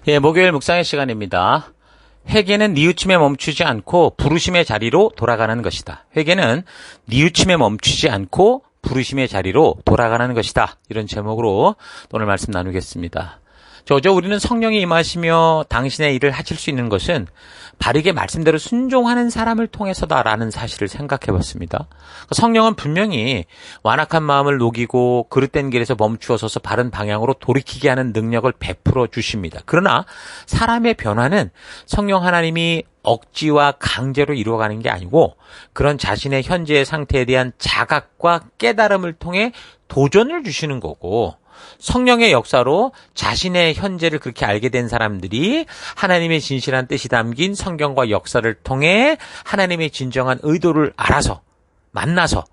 예, 목요일 묵상의 시간입니다. 회개는 뉘우침에 멈추지 않고 부르심의 자리로 돌아가는 것이다. 회개는 뉘우침에 멈추지 않고 부르심의 자리로 돌아가는 것이다. 이런 제목으로 오늘 말씀 나누겠습니다. 우리는 성령이 임하시며 당신의 일을 하실 수 있는 것은 바르게 말씀대로 순종하는 사람을 통해서다라는 사실을 생각해 봤습니다. 성령은 분명히 완악한 마음을 녹이고 그릇된 길에서 멈추어서서 바른 방향으로 돌이키게 하는 능력을 베풀어 주십니다. 그러나 사람의 변화는 성령 하나님이 억지와 강제로 이루어가는 게 아니고 그런 자신의 현재의 상태에 대한 자각과 깨달음을 통해 도전을 주시는 거고, 성령의 역사로 자신의 현재를 그렇게 알게 된 사람들이 하나님의 진실한 뜻이 담긴 성경과 역사를 통해 하나님의 진정한 의도를 알아서 만나서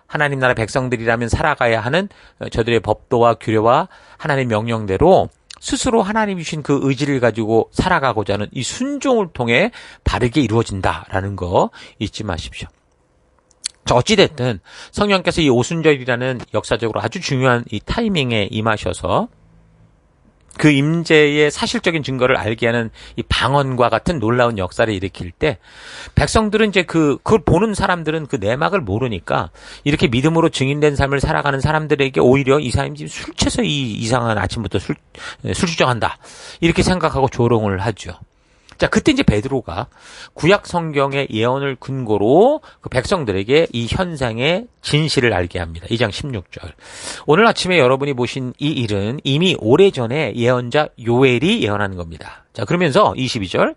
하나님 나라 백성들이라면 살아가야 하는 저들의 법도와 규례와 하나님의 명령대로 스스로 하나님이 주신 그 의지를 가지고 살아가고자 하는 이 순종을 통해 바르게 이루어진다라는 거 잊지 마십시오. 어찌됐든 성령께서 이 오순절이라는 역사적으로 아주 중요한 이 타이밍에 임하셔서 그 임재의 사실적인 증거를 알게 하는 이 방언과 같은 놀라운 역사를 일으킬 때 백성들은 이제 그걸 보는 사람들은 그 내막을 모르니까 이렇게 믿음으로 증인된 삶을 살아가는 사람들에게 오히려 이 사람이 지금 술 취해서 이 이상한 아침부터 술 주정한다 이렇게 생각하고 조롱을 하죠. 자, 그때 이제 베드로가 구약 성경의 예언을 근거로 그 백성들에게 이 현상의 진실을 알게 합니다. 2장 16절. 오늘 아침에 여러분이 보신 이 일은 이미 오래전에 예언자 요엘이 예언한 겁니다. 자, 그러면서 22절.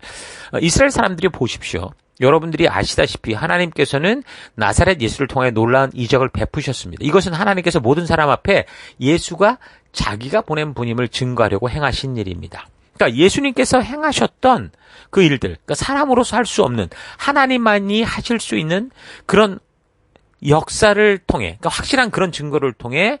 이스라엘 사람들이 보십시오. 여러분들이 아시다시피 하나님께서는 나사렛 예수를 통해 놀라운 이적을 베푸셨습니다. 이것은 하나님께서 모든 사람 앞에 예수가 자기가 보낸 분임을 증거하려고 행하신 일입니다. 그러니까 예수님께서 행하셨던 그 일들, 그러니까 사람으로서 할 수 없는 하나님만이 하실 수 있는 그런 역사를 통해, 그러니까 확실한 그런 증거를 통해,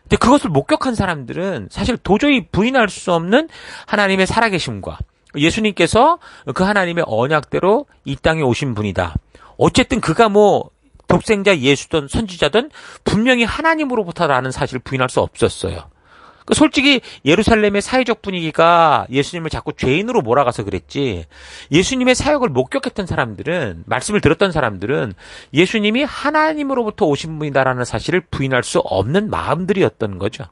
근데 그것을 목격한 사람들은 사실 도저히 부인할 수 없는 하나님의 살아계심과 예수님께서 그 하나님의 언약대로 이 땅에 오신 분이다. 어쨌든 그가 독생자 예수든 선지자든 분명히 하나님으로부터라는 사실을 부인할 수 없었어요. 솔직히 예루살렘의 사회적 분위기가 예수님을 자꾸 죄인으로 몰아가서 그랬지, 예수님의 사역을 목격했던 사람들은, 말씀을 들었던 사람들은 예수님이 하나님으로부터 오신 분이다라는 사실을 부인할 수 없는 마음들이었던 거죠.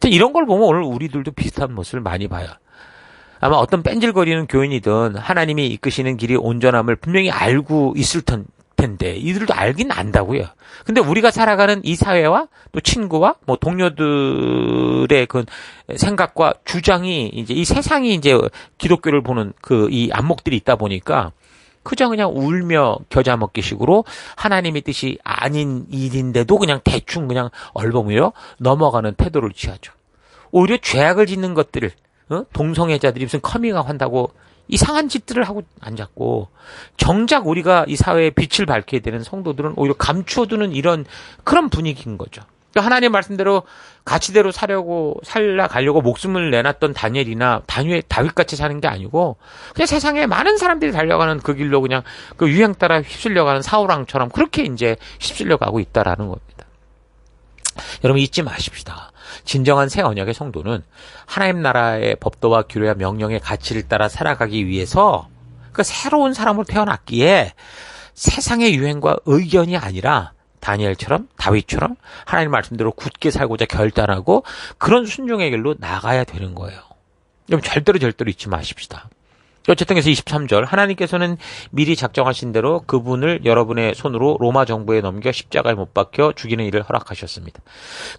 이런 걸 보면 오늘 우리들도 비슷한 모습을 많이 봐요. 아마 어떤 뺀질거리는 교인이든 하나님이 이끄시는 길이 온전함을 분명히 알고 있을 텐데 이들도 알긴 안다고요. 근데 우리가 살아가는 이 사회와 또 친구와 동료들의 그 생각과 주장이 이제 이 세상이 이제 기독교를 보는 이 안목들이 있다 보니까 그저 그냥 울며 겨자 먹기식으로 하나님의 뜻이 아닌 일인데도 그냥 대충 그냥 얼버무려 넘어가는 태도를 취하죠. 오히려 죄악을 짓는 것들을 동성애자들이 무슨 커밍아웃 한다고 이상한 짓들을 하고 앉았고, 정작 우리가 이 사회에 빛을 밝혀야 되는 성도들은 오히려 감추어두는 이런 그런 분위기인 거죠. 그러니까 하나님 말씀대로 가치대로 살아가려고 목숨을 내놨던 다니엘이나 다윗같이 사는 게 아니고 그냥 세상에 많은 사람들이 달려가는 그 길로 그냥 그 유행 따라 휩쓸려가는 사울왕처럼 그렇게 이제 휩쓸려가고 있다라는 겁니다. 여러분 잊지 마십시다. 진정한 새 언약의 성도는 하나님 나라의 법도와 규례와 명령의 가치를 따라 살아가기 위해서 그 새로운 사람으로 태어났기에 세상의 유행과 의견이 아니라 다니엘처럼 다윗처럼 하나님 말씀대로 굳게 살고자 결단하고 그런 순종의 길로 나가야 되는 거예요. 여러분 절대로 잊지 마십시다. 어쨌든 그래서 23절, 하나님께서는 미리 작정하신 대로 그분을 여러분의 손으로 로마 정부에 넘겨 십자가에 못 박혀 죽이는 일을 허락하셨습니다.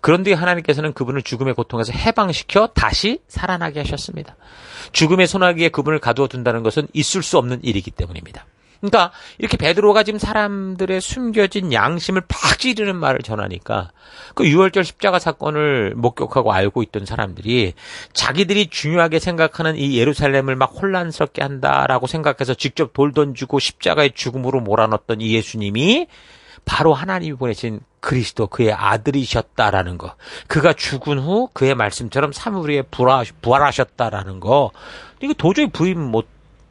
그런데 하나님께서는 그분을 죽음의 고통에서 해방시켜 다시 살아나게 하셨습니다. 죽음의 소나기에 그분을 가두어 둔다는 것은 있을 수 없는 일이기 때문입니다. 그러니까 이렇게 베드로가 지금 사람들의 숨겨진 양심을 팍 찌르는 말을 전하니까 그 6월절 십자가 사건을 목격하고 알고 있던 사람들이 자기들이 중요하게 생각하는 이 예루살렘을 막 혼란스럽게 한다라고 생각해서 직접 돌 던지고 십자가의 죽음으로 몰아넣었던 이 예수님이 바로 하나님이 보내신 그리스도 그의 아들이셨다라는 거, 그가 죽은 후 그의 말씀처럼 사흘 후에 부활하셨다라는 거, 이거 도저히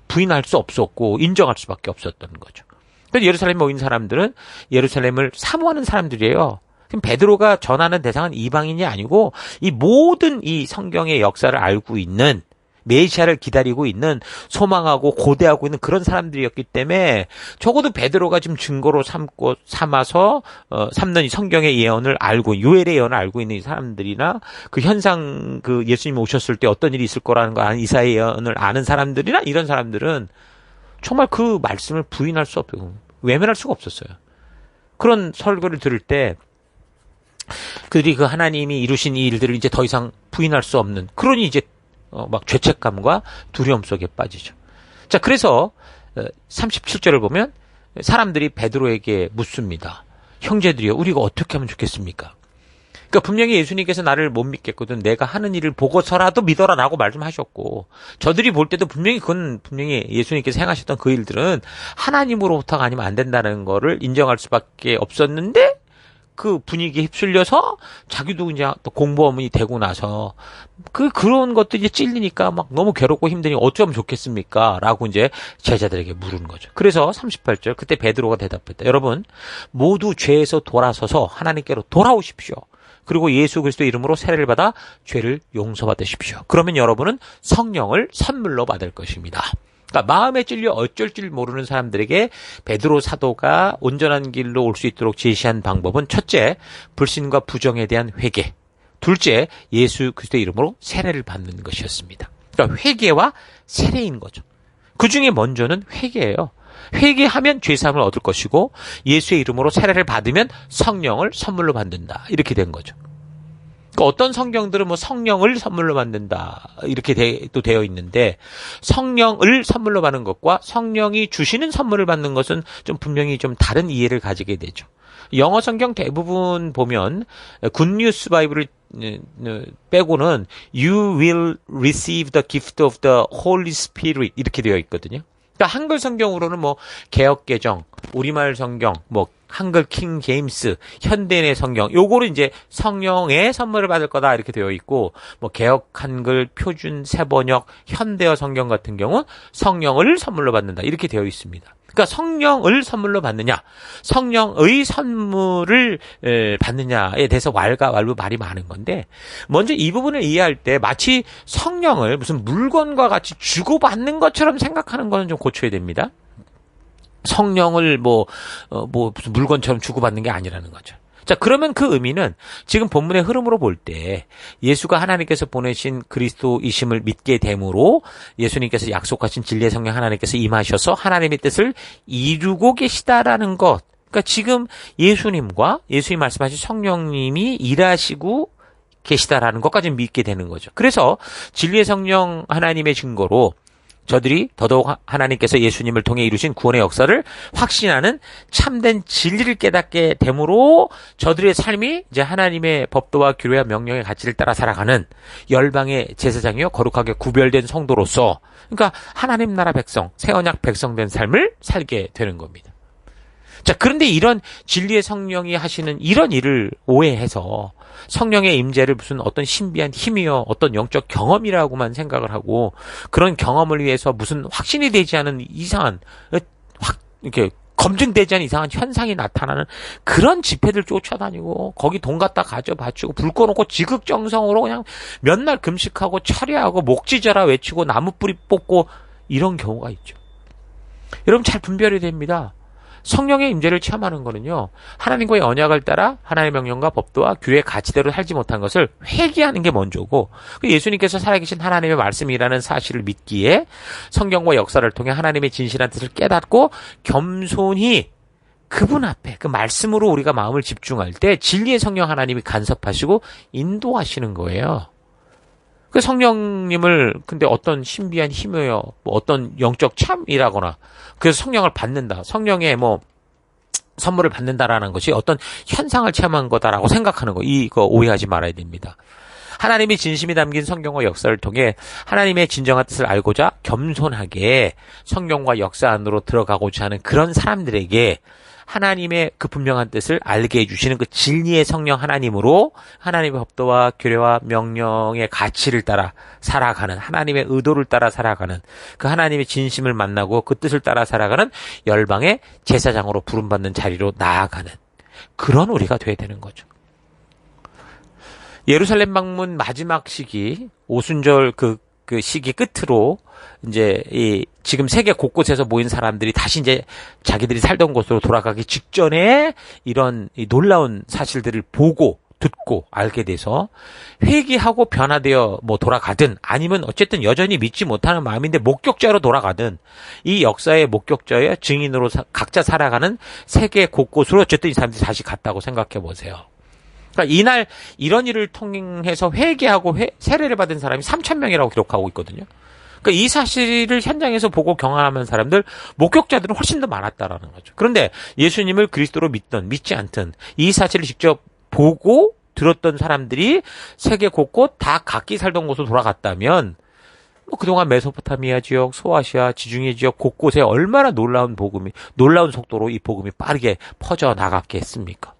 부인할 수 없었고 인정할 수밖에 없었던 거죠. 그래서 예루살렘에 모인 사람들은 예루살렘을 사모하는 사람들이에요. 그럼 베드로가 전하는 대상은 이방인이 아니고 이 모든 이 성경의 역사를 알고 있는 메시아를 기다리고 있는, 소망하고 고대하고 있는 그런 사람들이었기 때문에 적어도 베드로가 지금 증거로 삼아서 삼는 이 성경의 예언을 알고, 요엘의 예언을 알고 있는 이 사람들이나, 그 현상, 그 예수님이 오셨을 때 어떤 일이 있을 거라는 거 아는 이사야 예언을 아는 사람들이나, 이런 사람들은 정말 그 말씀을 부인할 수 없고 외면할 수가 없었어요. 그런 설교를 들을 때 그들이 그 하나님이 이루신 이 일들을 이제 더 이상 부인할 수 없는, 그러니 이제 막 죄책감과 두려움 속에 빠지죠. 자, 그래서 37절을 보면 사람들이 베드로에게 묻습니다. 형제들이여, 우리가 어떻게 하면 좋겠습니까? 그러니까 분명히 예수님께서 나를 못 믿겠거든, 내가 하는 일을 보고서라도 믿어라라고 말씀하셨고, 저들이 볼 때도 분명히 예수님께서 행하셨던 그 일들은 하나님으로부터가 아니면 안 된다는 거를 인정할 수밖에 없었는데, 그 분위기에 휩쓸려서 자기도 이제 또 공범이 되고 나서 그런 것들이 찔리니까 막 너무 괴롭고 힘드니 어쩌면 좋겠습니까? 라고 이제 제자들에게 물은 거죠. 그래서 38절, 그때 베드로가 대답했다. 여러분, 모두 죄에서 돌아서서 하나님께로 돌아오십시오. 그리고 예수 그리스도의 이름으로 세례를 받아 죄를 용서받으십시오. 그러면 여러분은 성령을 선물로 받을 것입니다. 그러니까 마음에 찔려 어쩔 줄 모르는 사람들에게 베드로 사도가 온전한 길로 올 수 있도록 제시한 방법은, 첫째, 불신과 부정에 대한 회개. 둘째, 예수 그리스도의 이름으로 세례를 받는 것이었습니다. 그러니까 회개와 세례인 거죠. 그 중에 먼저는 회개예요. 회개하면 죄사함을 얻을 것이고, 예수의 이름으로 세례를 받으면 성령을 선물로 받는다. 이렇게 된 거죠. 그러니까 어떤 성경들은 뭐 성령을 선물로 받는다 이렇게 또 되어 있는데, 성령을 선물로 받는 것과 성령이 주시는 선물을 받는 것은 좀 분명히 좀 다른 이해를 가지게 되죠. 영어 성경 대부분 보면 굿뉴스 바이블을 빼고는 You will receive the gift of the Holy Spirit 이렇게 되어 있거든요. 그러니까 한글 성경으로는 뭐 개역개정, 우리말 성경, 뭐 한글 킹 제임스, 현대인의 성경, 요거를 이제 성령의 선물을 받을 거다 이렇게 되어 있고, 뭐 개역 한글, 표준 세번역, 현대어 성경 같은 경우는 성령을 선물로 받는다 이렇게 되어 있습니다. 그러니까 성령을 선물로 받느냐, 성령의 선물을 받느냐에 대해서 왈가왈부 말이 많은 건데, 먼저 이 부분을 이해할 때 마치 성령을 무슨 물건과 같이 주고받는 것처럼 생각하는 거는 좀 고쳐야 됩니다. 성령을 무슨 물건처럼 주고받는 게 아니라는 거죠. 자, 그러면 그 의미는 지금 본문의 흐름으로 볼 때 예수가 하나님께서 보내신 그리스도이심을 믿게 됨으로 예수님께서 약속하신 진리의 성령 하나님께서 임하셔서 하나님의 뜻을 이루고 계시다라는 것. 그러니까 지금 예수님과 예수님 말씀하신 성령님이 일하시고 계시다라는 것까지 믿게 되는 거죠. 그래서 진리의 성령 하나님의 증거로 저들이 더더욱 하나님께서 예수님을 통해 이루신 구원의 역사를 확신하는 참된 진리를 깨닫게 되므로 저들의 삶이 이제 하나님의 법도와 규례와 명령의 가치를 따라 살아가는 열방의 제사장이요 거룩하게 구별된 성도로서, 그러니까 하나님 나라 백성, 새 언약 백성된 삶을 살게 되는 겁니다. 자, 그런데 이런 진리의 성령이 하시는 이런 일을 오해해서 성령의 임재를 무슨 어떤 신비한 힘이요, 어떤 영적 경험이라고만 생각을 하고, 그런 경험을 위해서 무슨 확신이 되지 않은 이상한, 이렇게 검증되지 않은 이상한 현상이 나타나는 그런 집회들 쫓아다니고, 거기 돈 갖다 가져 바치고, 불 꺼놓고 지극정성으로 그냥 몇 날 금식하고 철야하고 목지져라 외치고 나무 뿌리 뽑고 이런 경우가 있죠. 여러분 잘 분별이 됩니다. 성령의 임재를 체험하는 거는요, 하나님과의 언약을 따라 하나님의 명령과 법도와 규례의 가치대로 살지 못한 것을 회개하는 게 먼저고, 예수님께서 살아계신 하나님의 말씀이라는 사실을 믿기에 성경과 역사를 통해 하나님의 진실한 뜻을 깨닫고 겸손히 그분 앞에 그 말씀으로 우리가 마음을 집중할 때 진리의 성령 하나님이 간섭하시고 인도하시는 거예요. 그 성령님을 근데 어떤 신비한 힘이요, 뭐 어떤 영적 참이라거나, 그래서 성령을 받는다, 성령의 뭐 선물을 받는다라는 것이 어떤 현상을 체험한 거다라고 생각하는 거, 이거 오해하지 말아야 됩니다. 하나님의 진심이 담긴 성경과 역사를 통해 하나님의 진정한 뜻을 알고자 겸손하게 성경과 역사 안으로 들어가고자 하는 그런 사람들에게 하나님의 그 분명한 뜻을 알게 해주시는 그 진리의 성령 하나님으로 하나님의 법도와 규례와 명령의 가치를 따라 살아가는, 하나님의 의도를 따라 살아가는, 그 하나님의 진심을 만나고 그 뜻을 따라 살아가는 열방의 제사장으로 부름받는 자리로 나아가는 그런 우리가 돼야 되는 거죠. 예루살렘 방문 마지막 시기 오순절 그 그 시기 끝으로 이제 지금 세계 곳곳에서 모인 사람들이 다시 이제 자기들이 살던 곳으로 돌아가기 직전에 이런 이 놀라운 사실들을 보고 듣고 알게 돼서 회개하고 변화되어 뭐 돌아가든 아니면 어쨌든 여전히 믿지 못하는 마음인데 목격자로 돌아가든 이 역사의 목격자의 증인으로 각자 살아가는 세계 곳곳으로 어쨌든 이 사람들이 다시 갔다고 생각해 보세요. 그러니까 이날 이런 일을 통해서 회개하고 세례를 받은 사람이 3,000명이라고 기록하고 있거든요. 그러니까 이 사실을 현장에서 보고 경험하는 사람들, 목격자들은 훨씬 더 많았다라는 거죠. 그런데 예수님을 그리스도로 믿든 믿지 않든 이 사실을 직접 보고 들었던 사람들이 세계 곳곳 다 각기 살던 곳으로 돌아갔다면 뭐 그동안 메소포타미아 지역, 소아시아, 지중해 지역 곳곳에 얼마나 놀라운 속도로 이 복음이 빠르게 퍼져 나갔겠습니까?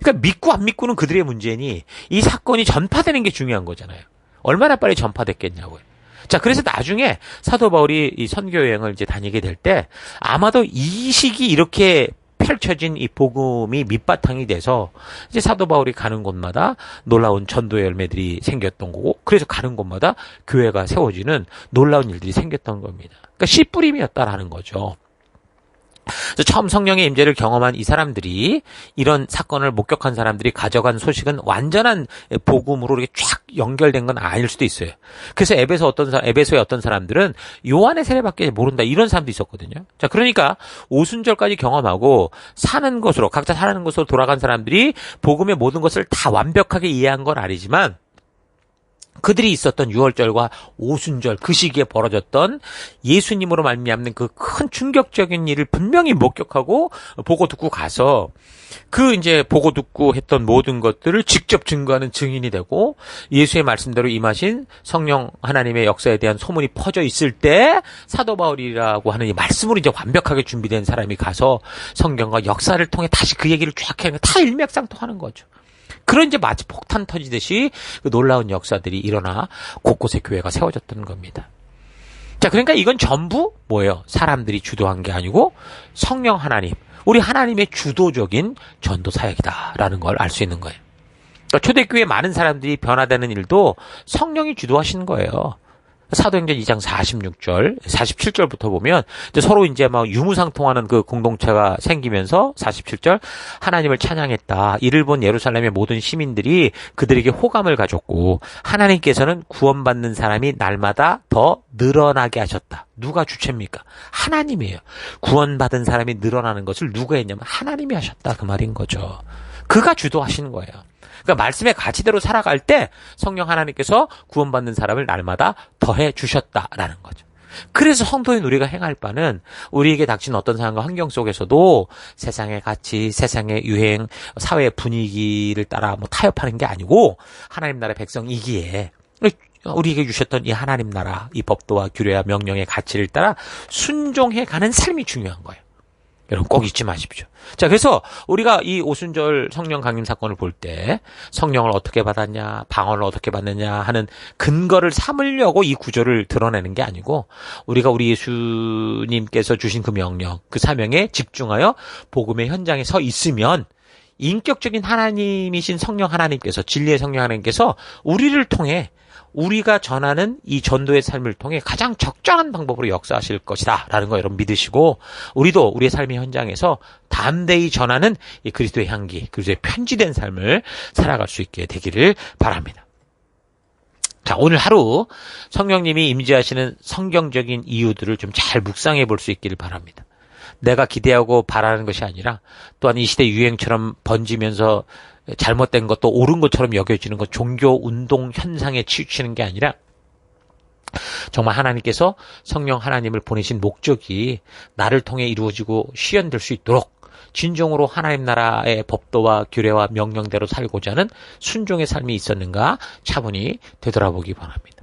그러니까 믿고 안 믿고는 그들의 문제니 이 사건이 전파되는 게 중요한 거잖아요. 얼마나 빨리 전파됐겠냐고요. 자, 그래서 나중에 사도 바울이 이 선교 여행을 이제 다니게 될 때 아마도 이 시기 이렇게 펼쳐진 이 복음이 밑바탕이 돼서 이제 사도 바울이 가는 곳마다 놀라운 전도의 열매들이 생겼던 거고, 그래서 가는 곳마다 교회가 세워지는 놀라운 일들이 생겼던 겁니다. 그러니까 씨뿌림이었다라는 거죠. 그래서 처음 성령의 임재를 경험한 이 사람들이, 이런 사건을 목격한 사람들이 가져간 소식은 완전한 복음으로 이렇게 쫙 연결된 건 아닐 수도 있어요. 그래서 에베소의 어떤 사람들은 요한의 세례밖에 모른다, 이런 사람도 있었거든요. 자, 그러니까 오순절까지 경험하고 각자 사는 곳으로 돌아간 사람들이 복음의 모든 것을 다 완벽하게 이해한 건 아니지만, 그들이 있었던 유월절과 오순절 그 시기에 벌어졌던 예수님으로 말미암는 그 큰 충격적인 일을 분명히 목격하고 보고 듣고 가서 그 이제 보고 듣고 했던 모든 것들을 직접 증거하는 증인이 되고, 예수의 말씀대로 임하신 성령 하나님의 역사에 대한 소문이 퍼져 있을 때 사도 바울이라고 하는 이 말씀으로 이제 완벽하게 준비된 사람이 가서 성경과 역사를 통해 다시 그 얘기를 쫙 해는 다 일맥상통하는 거죠. 그런 이제 마치 폭탄 터지듯이 그 놀라운 역사들이 일어나 곳곳에 교회가 세워졌던 겁니다. 자, 그러니까 이건 전부 뭐예요? 사람들이 주도한 게 아니고 성령 하나님, 우리 하나님의 주도적인 전도 사역이다라는 걸 알 수 있는 거예요. 그러니까 초대교회 많은 사람들이 변화되는 일도 성령이 주도하시는 거예요. 사도행전 2장 47절부터 보면 이제 서로 이제 막 유무상통하는 그 공동체가 생기면서 47절, 하나님을 찬양했다. 이를 본 예루살렘의 모든 시민들이 그들에게 호감을 가졌고, 하나님께서는 구원받는 사람이 날마다 더 늘어나게 하셨다. 누가 주체입니까? 하나님이에요. 구원받은 사람이 늘어나는 것을 누가 했냐면 하나님이 하셨다, 그 말인 거죠. 그가 주도하시는 거예요. 그러니까 말씀의 가치대로 살아갈 때 성령 하나님께서 구원받는 사람을 날마다 더해 주셨다라는 거죠. 그래서 성도인 우리가 행할 바는 우리에게 닥친 어떤 상황과 환경 속에서도 세상의 가치, 세상의 유행, 사회 분위기를 따라 뭐 타협하는 게 아니고 하나님 나라의 백성이기에 우리에게 주셨던 이 하나님 나라, 이 법도와 규례와 명령의 가치를 따라 순종해 가는 삶이 중요한 거예요. 여러분 꼭 잊지 마십시오. 자, 그래서 우리가 이 오순절 성령 강림 사건을 볼 때 성령을 어떻게 받았냐, 방언을 어떻게 받느냐 하는 근거를 삼으려고 이 구절을 드러내는 게 아니고, 우리가 우리 예수님께서 주신 그 명령, 그 사명에 집중하여 복음의 현장에 서 있으면 인격적인 하나님이신 성령 하나님께서, 진리의 성령 하나님께서 우리를 통해, 우리가 전하는 이 전도의 삶을 통해 가장 적절한 방법으로 역사하실 것이다 라는 거 여러분 믿으시고, 우리도 우리의 삶의 현장에서 담대히 전하는 이 그리스도의 향기, 그리스도의 편지된 삶을 살아갈 수 있게 되기를 바랍니다. 자, 오늘 하루 성령님이 임재하시는 성경적인 이유들을 좀 잘 묵상해 볼 수 있기를 바랍니다. 내가 기대하고 바라는 것이 아니라, 또한 이 시대 유행처럼 번지면서 잘못된 것도 옳은 것처럼 여겨지는 것, 종교 운동 현상에 치우치는 게 아니라, 정말 하나님께서 성령 하나님을 보내신 목적이 나를 통해 이루어지고 실현될 수 있도록 진정으로 하나님 나라의 법도와 규례와 명령대로 살고자 하는 순종의 삶이 있었는가 차분히 되돌아보기 바랍니다.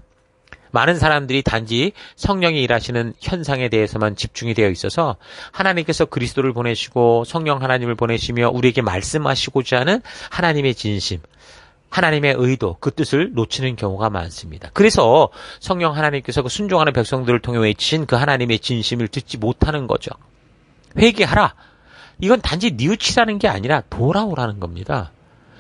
많은 사람들이 단지 성령이 일하시는 현상에 대해서만 집중이 되어 있어서 하나님께서 그리스도를 보내시고 성령 하나님을 보내시며 우리에게 말씀하시고자 하는 하나님의 진심, 하나님의 의도, 그 뜻을 놓치는 경우가 많습니다. 그래서 성령 하나님께서 그 순종하는 백성들을 통해 외치신 그 하나님의 진심을 듣지 못하는 거죠. 회개하라. 이건 단지 뉘우치라는 게 아니라 돌아오라는 겁니다.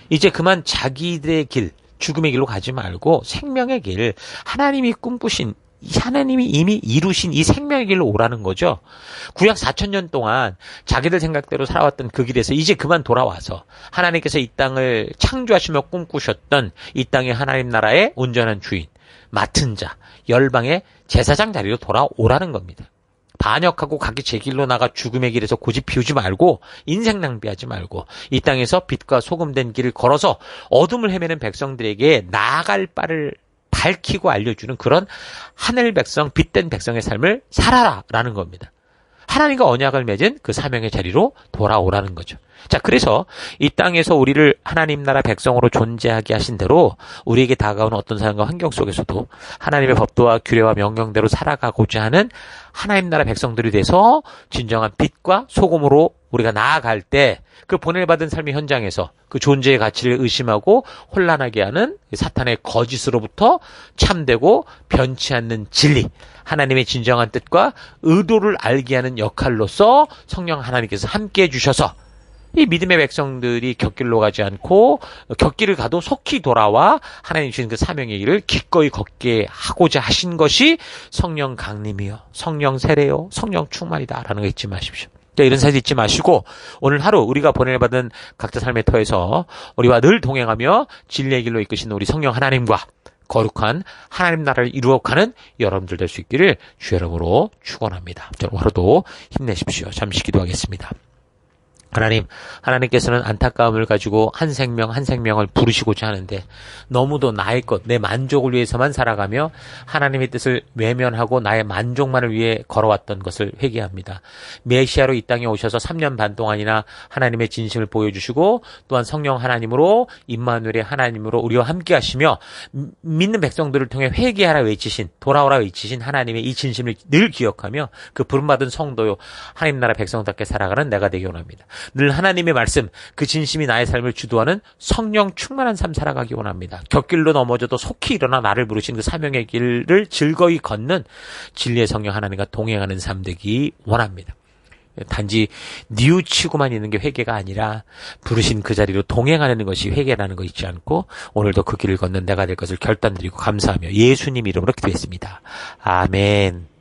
이제 그만 자기들의 길, 죽음의 길로 가지 말고 생명의 길, 하나님이 꿈꾸신, 하나님이 이미 이루신 이 생명의 길로 오라는 거죠. 구약 4,000년 동안 자기들 생각대로 살아왔던 그 길에서 이제 그만 돌아와서 하나님께서 이 땅을 창조하시며 꿈꾸셨던 이 땅의 하나님 나라의 온전한 주인, 맡은 자, 열방의 제사장 자리로 돌아오라는 겁니다. 반역하고 각기 제 길로 나가 죽음의 길에서 고집 피우지 말고 인생 낭비하지 말고 이 땅에서 빛과 소금 된 길을 걸어서 어둠을 헤매는 백성들에게 나아갈 바를 밝히고 알려주는 그런 하늘 백성, 빛된 백성의 삶을 살아라라는 겁니다. 하나님과 언약을 맺은 그 사명의 자리로 돌아오라는 거죠. 자, 그래서 이 땅에서 우리를 하나님 나라 백성으로 존재하게 하신 대로 우리에게 다가오는 어떤 상황과 환경 속에서도 하나님의 법도와 규례와 명령대로 살아가고자 하는 하나님 나라 백성들이 돼서 진정한 빛과 소금으로 우리가 나아갈 때 그 보내받은 삶의 현장에서 그 존재의 가치를 의심하고 혼란하게 하는 사탄의 거짓으로부터 참되고 변치 않는 진리, 하나님의 진정한 뜻과 의도를 알게 하는 역할로서 성령 하나님께서 함께해 주셔서 이 믿음의 백성들이 곁길로 가지 않고 곁길을 가도 속히 돌아와 하나님 주신 그 사명의 길을 기꺼이 걷게 하고자 하신 것이 성령 강림이요, 성령 세례요, 성령 충만이다라는 거 잊지 마십시오. 이런 사실 잊지 마시고 오늘 하루 우리가 보내받은 각자 삶의 터에서 우리와 늘 동행하며 진리의 길로 이끄시는 우리 성령 하나님과 거룩한 하나님 나라를 이루어가는 여러분들 될 수 있기를 주의 이름으로 축원합니다. 오늘 하루도 힘내십시오. 잠시 기도하겠습니다. 하나님께서는 안타까움을 가지고 한 생명 한 생명을 부르시고자 하는데 너무도 나의 것, 내 만족을 위해서만 살아가며 하나님의 뜻을 외면하고 나의 만족만을 위해 걸어왔던 것을 회개합니다. 메시아로 이 땅에 오셔서 3년 반 동안이나 하나님의 진심을 보여주시고 또한 성령 하나님으로 임마누엘의 하나님으로 우리와 함께 하시며 믿는 백성들을 통해 회개하라 외치신, 돌아오라 외치신 하나님의 이 진심을 늘 기억하며 그 부름받은 성도요 하나님 나라 백성답게 살아가는 내가 되기 원합니다. 늘 하나님의 말씀, 그 진심이 나의 삶을 주도하는 성령 충만한 삶 살아가기 원합니다. 곁길로 넘어져도 속히 일어나 나를 부르신 그 사명의 길을 즐거이 걷는 진리의 성령 하나님과 동행하는 삶 되기 원합니다. 단지 뉘우치고만 있는 게 회개가 아니라 부르신 그 자리로 동행하는 것이 회개라는 거 잊지 않고 오늘도 그 길을 걷는 내가 될 것을 결단드리고 감사하며 예수님 이름으로 기도했습니다. 아멘.